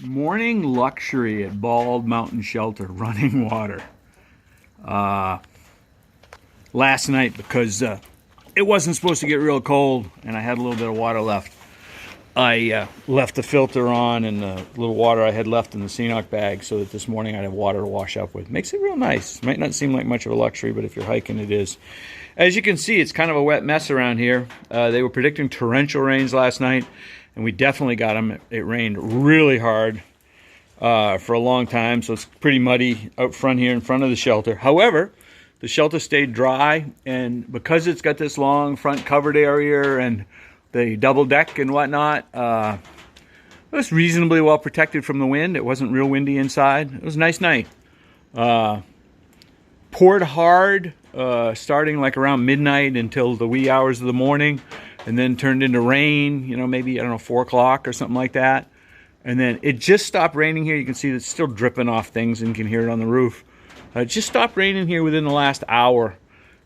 Morning luxury at Bald Mountain Shelter, running water. Last night, because it wasn't supposed to get real cold and I had a little bit of water left, I left the filter on and the little water I had left in the Ceanoc bag so that this morning I'd have water to wash up with. Makes it real nice. Might not seem like much of a luxury, but if you're hiking, it is. As you can see, it's kind of a wet mess around here. They were predicting torrential rains last night, and we definitely got them. It rained really hard for a long time, so it's pretty muddy out front here in front of the shelter. However, the shelter stayed dry, and because it's got this long front covered area and the double deck and whatnot, it was reasonably well protected from the wind. It wasn't real windy inside. It was a nice night. Poured hard, starting like around midnight until the wee hours of the morning, and then turned into rain, maybe, 4 o'clock or something like that. And then it just stopped raining here. You can see it's still dripping off things and you can hear it on the roof. It just stopped raining here within the last hour.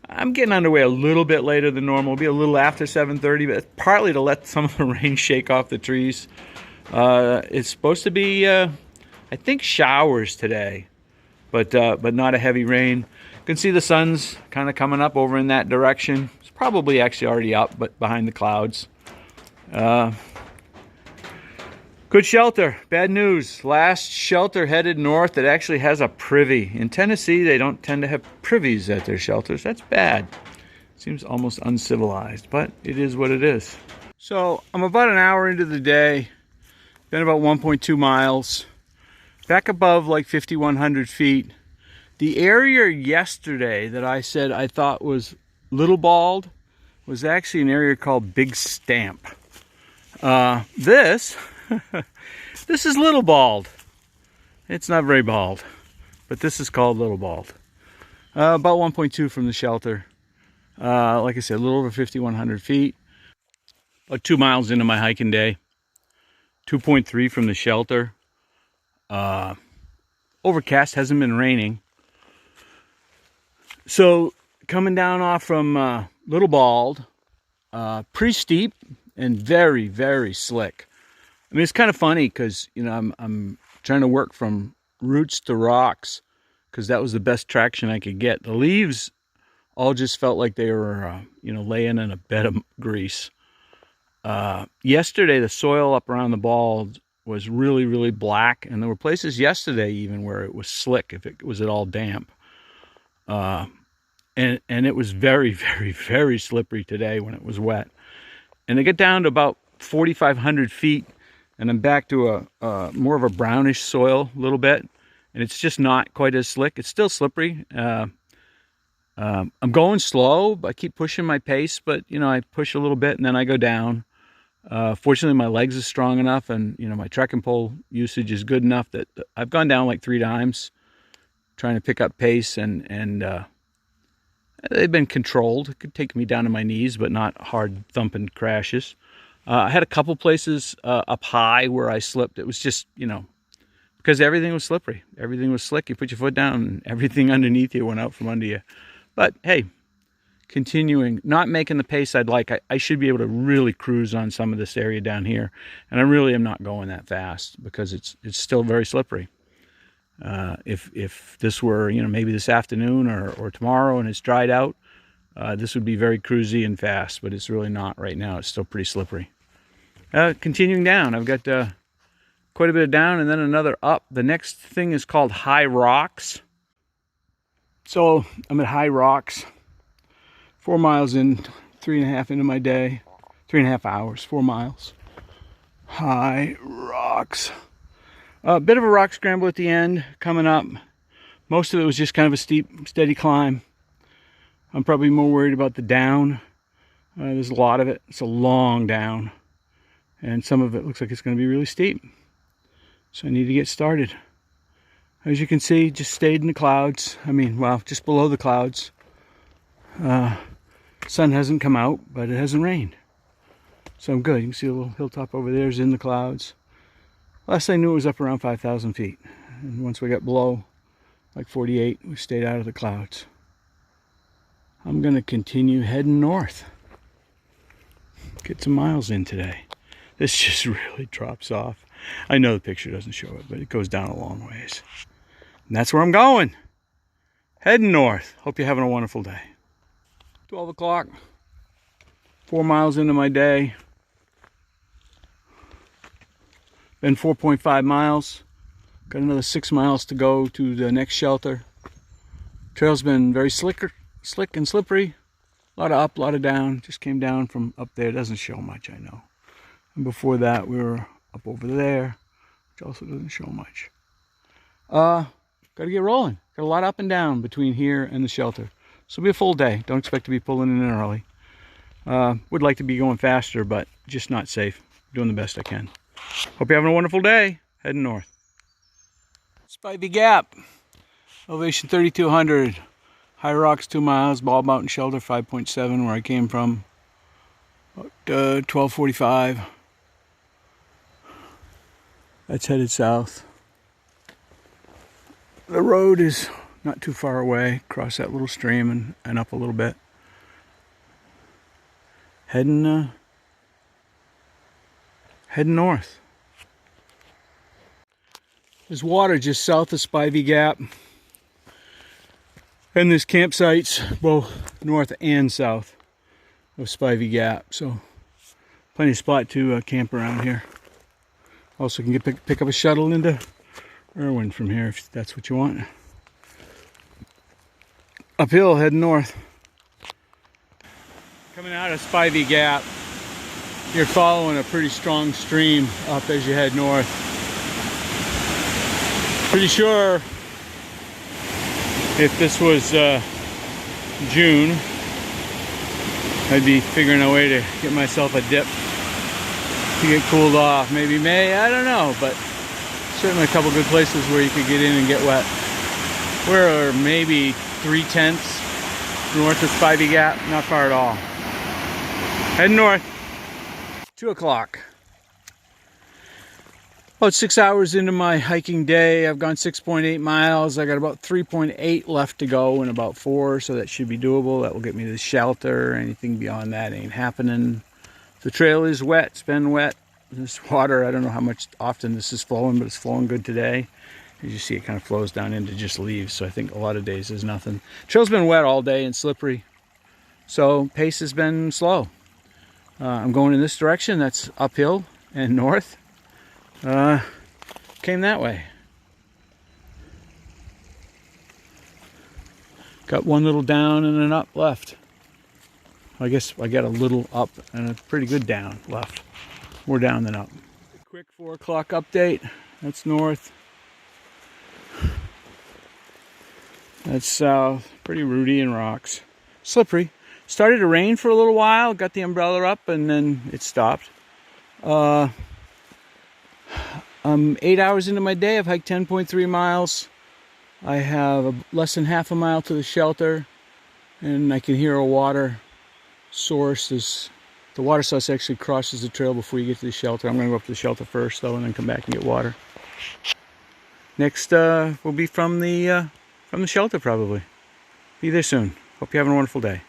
I'm getting underway a little bit later than normal. It'll be a little after 7:30, but it's partly to let some of the rain shake off the trees. It's supposed to be, I think, showers today, but not a heavy rain. You can see the sun's kind of coming up over in that direction. It's probably actually already up, but behind the clouds. Good shelter. Bad news. Last shelter headed north that actually has a privy. In Tennessee, they don't tend to have privies at their shelters. That's bad. Seems almost uncivilized, but it is what it is. So I'm about an hour into the day. Been about 1.2 miles. Back above like 5,100 feet. The area yesterday that I said I thought was Little Bald was actually an area called Big Stamp. This is Little Bald. It's not very bald, but this is called Little Bald. About 1.2 from the shelter. Like I said, a little over 5,100 feet. About 2 miles into my hiking day. 2.3 from the shelter. Overcast, hasn't been raining. So coming down off from Little Bald, pretty steep and very, very slick. I mean, it's kind of funny because, I'm trying to work from roots to rocks because that was the best traction I could get. The leaves all just felt like they were, laying in a bed of grease. Yesterday, the soil up around the Bald was really, really black. And there were places yesterday even where it was slick if it was at all damp. And it was very, very, very slippery today when it was wet. And I get down to about 4,500 feet. And I'm back to a more of a brownish soil a little bit. And it's just not quite as slick. It's still slippery. I'm going slow. I keep pushing my pace, but, I push a little bit and then I go down. Fortunately, my legs are strong enough and, my trekking pole usage is good enough that I've gone down like 3 times trying to pick up pace. And they've been controlled. It could take me down to my knees, but not hard thumping crashes. I had a couple places up high where I slipped. It was just, because everything was slippery. Everything was slick. You put your foot down and everything underneath you went out from under you. But, hey, continuing, not making the pace I'd like. I should be able to really cruise on some of this area down here. And I really am not going that fast because it's still very slippery. If this were, maybe this afternoon or tomorrow and it's dried out, this would be very cruisy and fast. But it's really not right now. It's still pretty slippery. Continuing down, I've got quite a bit of down and then another up. The next thing is called High Rocks. So I'm at High Rocks, 4 miles in, 3.5 into my day, 3.5 hours, 4 miles. High Rocks. A bit of a rock scramble at the end coming up. Most of it was just kind of a steep, steady climb. I'm probably more worried about the down. There's a lot of it. It's a long down. And some of it looks like it's going to be really steep. So I need to get started. As you can see, just stayed in the clouds. Just below the clouds. Sun hasn't come out, but it hasn't rained. So I'm good. You can see a little hilltop over there is in the clouds. Last I knew it was up around 5,000 feet. And once we got below like 48, we stayed out of the clouds. I'm going to continue heading north. Get some miles in today. This just really drops off. I know the picture doesn't show it, but it goes down a long ways. And that's where I'm going. Heading north. Hope you're having a wonderful day. 12 o'clock. 4 miles into my day. Been 4.5 miles. Got another 6 miles to go to the next shelter. Trail's been very slick and slippery. A lot of up, a lot of down. Just came down from up there. It doesn't show much, I know. And before that, we were up over there, which also doesn't show much. Got to get rolling. Got a lot up and down between here and the shelter. So it'll be a full day. Don't expect to be pulling in early. Would like to be going faster, but just not safe. Doing the best I can. Hope you're having a wonderful day. Heading north. Spivey Gap. Elevation 3200. High Rocks 2 miles. Ball Mountain Shelter 5.7 where I came from. About 12:45. That's headed south. The road is not too far away. Cross that little stream and up a little bit. Heading north. There's water just south of Spivey Gap. And there's campsites both north and south of Spivey Gap. So plenty of spot to camp around here. Also can pick up a shuttle into Irwin from here if that's what you want. Uphill, heading north. Coming out of Spivey Gap, you're following a pretty strong stream up as you head north. Pretty sure if this was June, I'd be figuring a way to get myself a dip to get cooled off. Maybe May, I don't know, but certainly a couple good places where you could get in and get wet. We're maybe 3/10 north of Spivey Gap, not far at all. Heading north. 2 o'clock. About 6 hours into my hiking day. I've gone 6.8 miles. I got about 3.8 left to go in about 4, so that should be doable. That will get me to the shelter. Anything beyond that ain't happening. The trail is wet. It's been wet. This water, I don't know how much often this is flowing, but it's flowing good today. As you see, it kind of flows down into just leaves, so I think a lot of days is nothing. Trail's been wet all day and slippery, so pace has been slow. I'm going in this direction. That's uphill and north. Came that way. Got one little down and an up left. I guess I got a little up and a pretty good down left. More down than up. Quick 4 o'clock update. That's north. That's south. Pretty rooty and rocks. Slippery. Started to rain for a little while. Got the umbrella up and then it stopped. I'm 8 hours into my day. I've hiked 10.3 miles. I have less than half a mile to the shelter, and I can hear a water source. The water source actually crosses the trail before you get to the shelter. I'm going to go up to the shelter first, though, and then come back and get water. Next will be from the shelter, probably. Be there soon. Hope you're having a wonderful day.